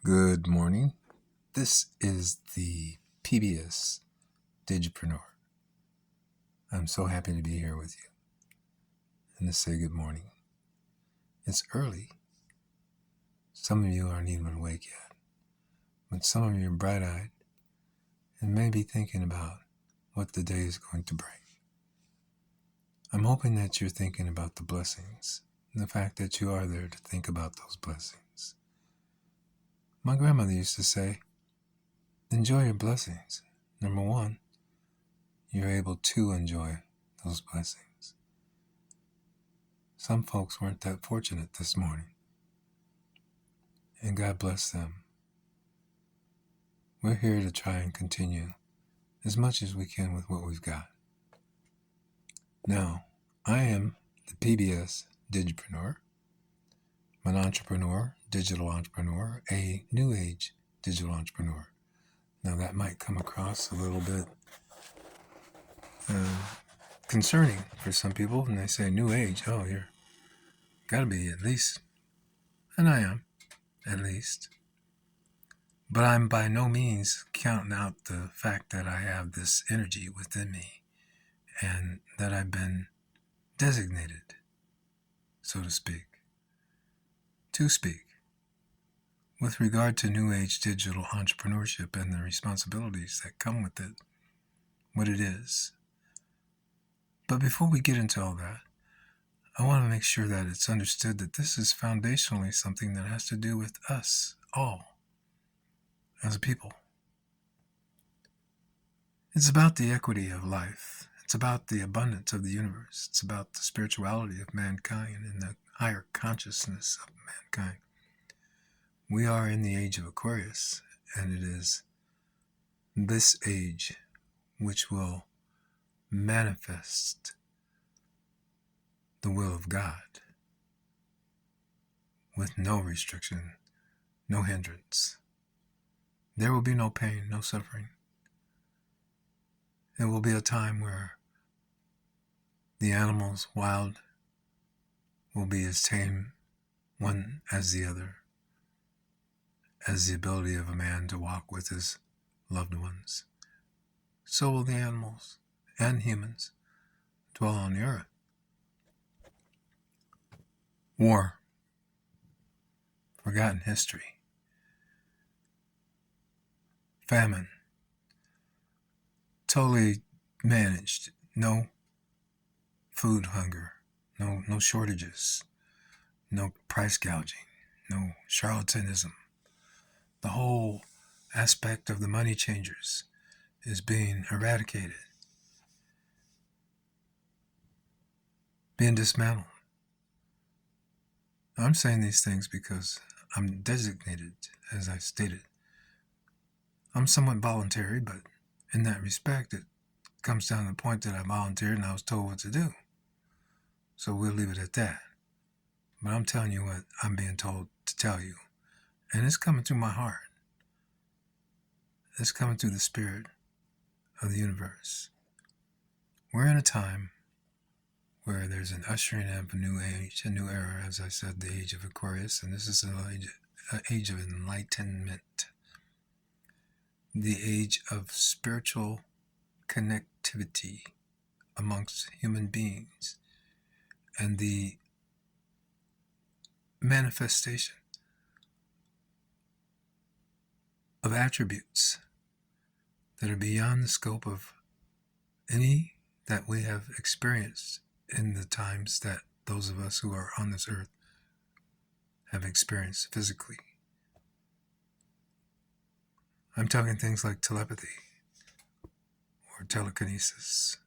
Good morning. This is the PBS Digipreneur. I'm so happy to be here with you and to say good morning. It's early. Some of you aren't even awake yet, but some of you are bright-eyed and may be thinking about what the day is going to bring. I'm hoping that you're thinking about the blessings and the fact that you are there to think about those blessings. My grandmother used to say, enjoy your blessings. Number one, you're able to enjoy those blessings. Some folks weren't that fortunate this morning, and God bless them. We're here to try and continue as much as we can with what we've got. Now, I am the PBS Digipreneur. I'm an entrepreneur, digital entrepreneur, a new age digital entrepreneur. Now, that might come across a little bit concerning for some people, and they say, new age, oh, you're got to be at least, and I am, at least. But I'm by no means counting out the fact that I have this energy within me and that I've been designated, so to speak, to speak with regard to New Age digital entrepreneurship and the responsibilities that come with it, what it is. But before we get into all that, I want to make sure that it's understood that this is foundationally something that has to do with us all as a people. It's about the equity of life. It's about the abundance of the universe. It's about the spirituality of mankind and the higher consciousness of mankind. We are in the age of Aquarius, and it is this age which will manifest the will of God with no restriction, no hindrance. There will be no pain, no suffering. It will be a time where the animals, wild, will be as tame one as the other, as the ability of a man to walk with his loved ones. So will the animals and humans dwell on the earth. War, forgotten history, famine, totally managed, no food hunger, no shortages, no price gouging, no charlatanism. The whole aspect of the money changers is being eradicated, being dismantled. I'm saying these things because I'm designated, as I stated. I'm somewhat voluntary, but in that respect, it comes down to the point that I volunteered and I was told what to do. So we'll leave it at that. But I'm telling you what I'm being told to tell you. And it's coming through my heart. It's coming through the spirit of the universe. We're in a time where there's an ushering in of a new age, a new era, as I said, the age of Aquarius, and this is an age of enlightenment, the age of spiritual connectivity amongst human beings, and the manifestation of attributes that are beyond the scope of any that we have experienced in the times that those of us who are on this earth have experienced physically. I'm talking things like telepathy or telekinesis.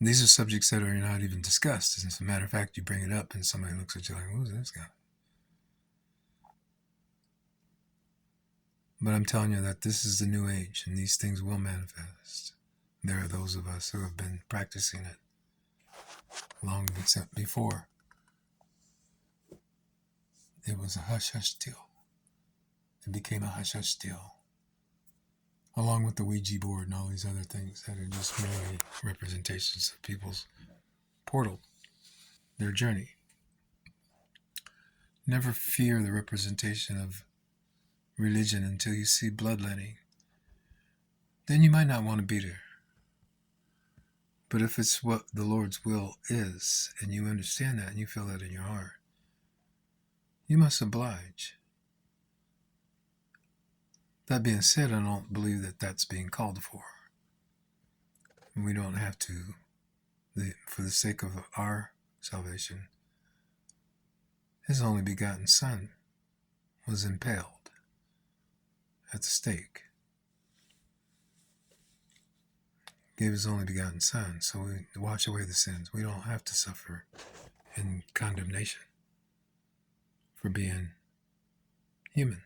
These are subjects that are not even discussed. As a matter of fact, you bring it up and somebody looks at you like, who's this guy? But I'm telling you that this is the new age and these things will manifest. There are those of us who have been practicing it long before it was a hush-hush deal. It became a hush-hush deal, along with the Ouija board and all these other things that are just merely representations of people's portal, their journey. Never fear the representation of religion until you see bloodletting. Then you might not want to be there. But if it's what the Lord's will is, and you understand that and you feel that in your heart, you must oblige. That being said, I don't believe that that's being called for. And we don't have to, for the sake of our salvation. His only begotten Son was impaled at the stake. Gave his only begotten Son, so we wash away the sins. We don't have to suffer in condemnation for being human.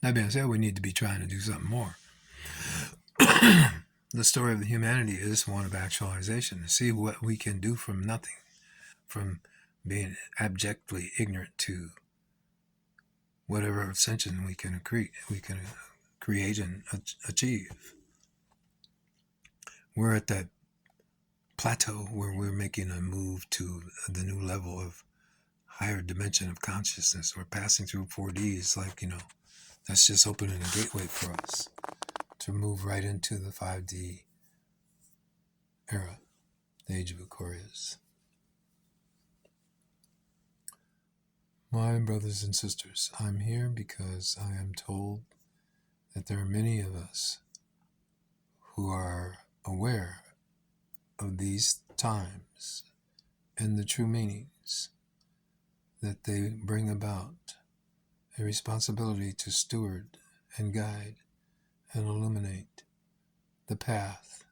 That being said, we need to be trying to do something more. The story of the humanity is one of actualization, to see what we can do from nothing, from being abjectly ignorant to whatever ascension we can create and achieve. We're at that plateau where we're making a move to the new level of higher dimension of consciousness. We're passing through 4Ds, that's just opening a gateway for us to move right into the 5D era, the age of Aquarius. My brothers and sisters, I'm here because I am told that there are many of us who are aware of these times and the true meanings that they bring about, a responsibility to steward and guide and illuminate the path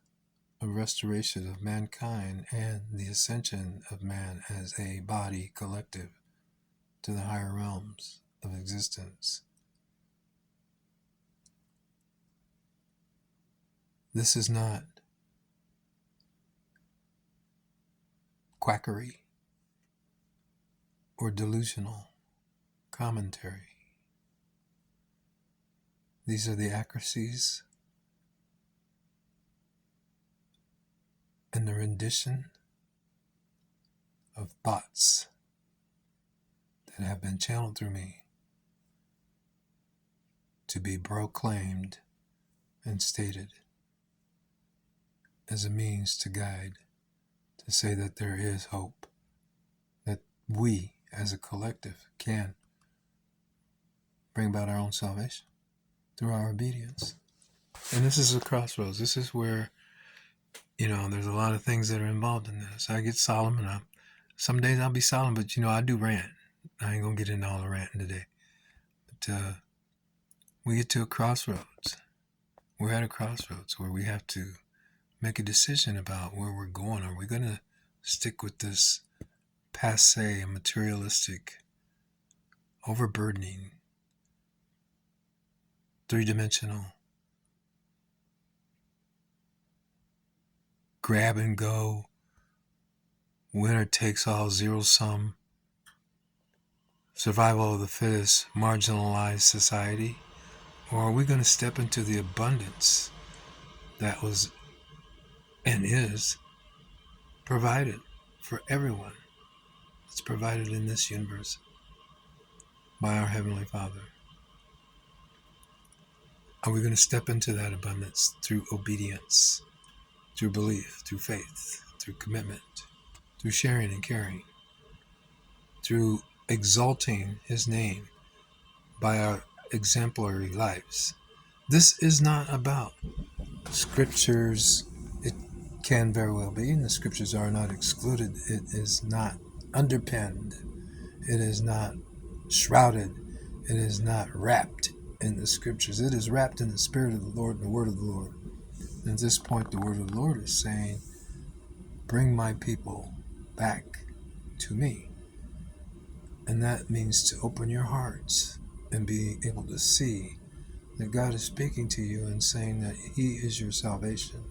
of restoration of mankind and the ascension of man as a body collective to the higher realms of existence. This is not quackery or delusional commentary. These are the accuracies and the rendition of thoughts that have been channeled through me to be proclaimed and stated as a means to guide, to say that there is hope, that we as a collective can bring about our own salvation through our obedience. And this is a crossroads. This is where, there's a lot of things that are involved in this. I get solemn, and some days I'll be solemn, but I do rant. I ain't gonna get into all the ranting today. But we get to a crossroads. We're at a crossroads where we have to make a decision about where we're going. Are we gonna stick with this passe, materialistic, overburdening, three-dimensional, grab and go, winner takes all, zero-sum, survival of the fittest, marginalized society? Or are we going to step into the abundance that was and is provided for everyone? It's provided in this universe by our Heavenly Father. Are we going to step into that abundance through obedience, through belief, through faith, through commitment, through sharing and caring, through exalting His name by our exemplary lives? This is not about scriptures. It can very well be, and the scriptures are not excluded. It is not underpinned. It is not shrouded. It is not wrapped in the scriptures. It is wrapped in the Spirit of the Lord and the Word of the Lord. And at this point, the Word of the Lord is saying, bring my people back to me. And that means to open your hearts and be able to see that God is speaking to you and saying that He is your salvation.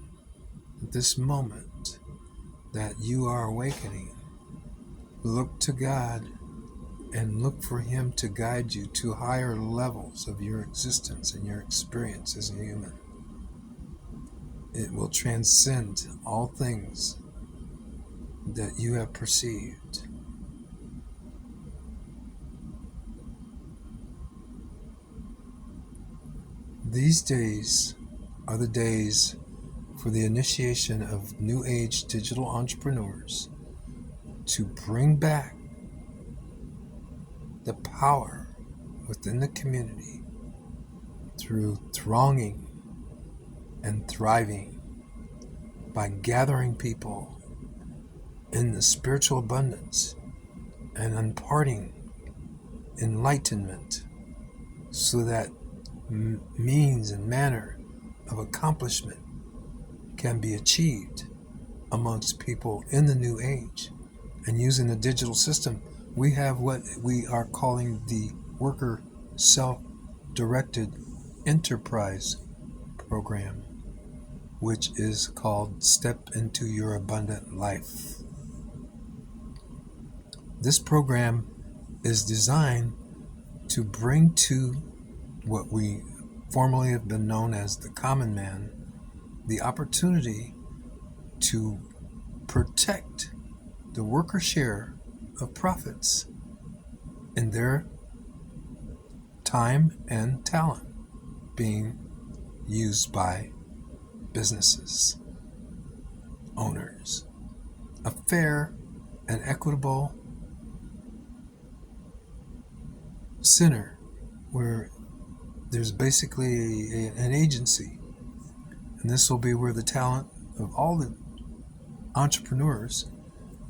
At this moment that you are awakening, look to God and look for Him to guide you to higher levels of your existence and your experience as a human. It will transcend all things that you have perceived. These days are the days for the initiation of New Age digital entrepreneurs to bring back the power within the community through thronging and thriving by gathering people in the spiritual abundance and imparting enlightenment so that means and manner of accomplishment can be achieved amongst people in the new age. And using the digital system, we have what we are calling the worker self-directed enterprise program, which is called Step into Your Abundant Life. This program is designed to bring to what we formerly have been known as the common man the opportunity to protect the worker share of profits in their time and talent being used by businesses, owners. A fair and equitable center where there's basically an agency, and this will be where the talent of all the entrepreneurs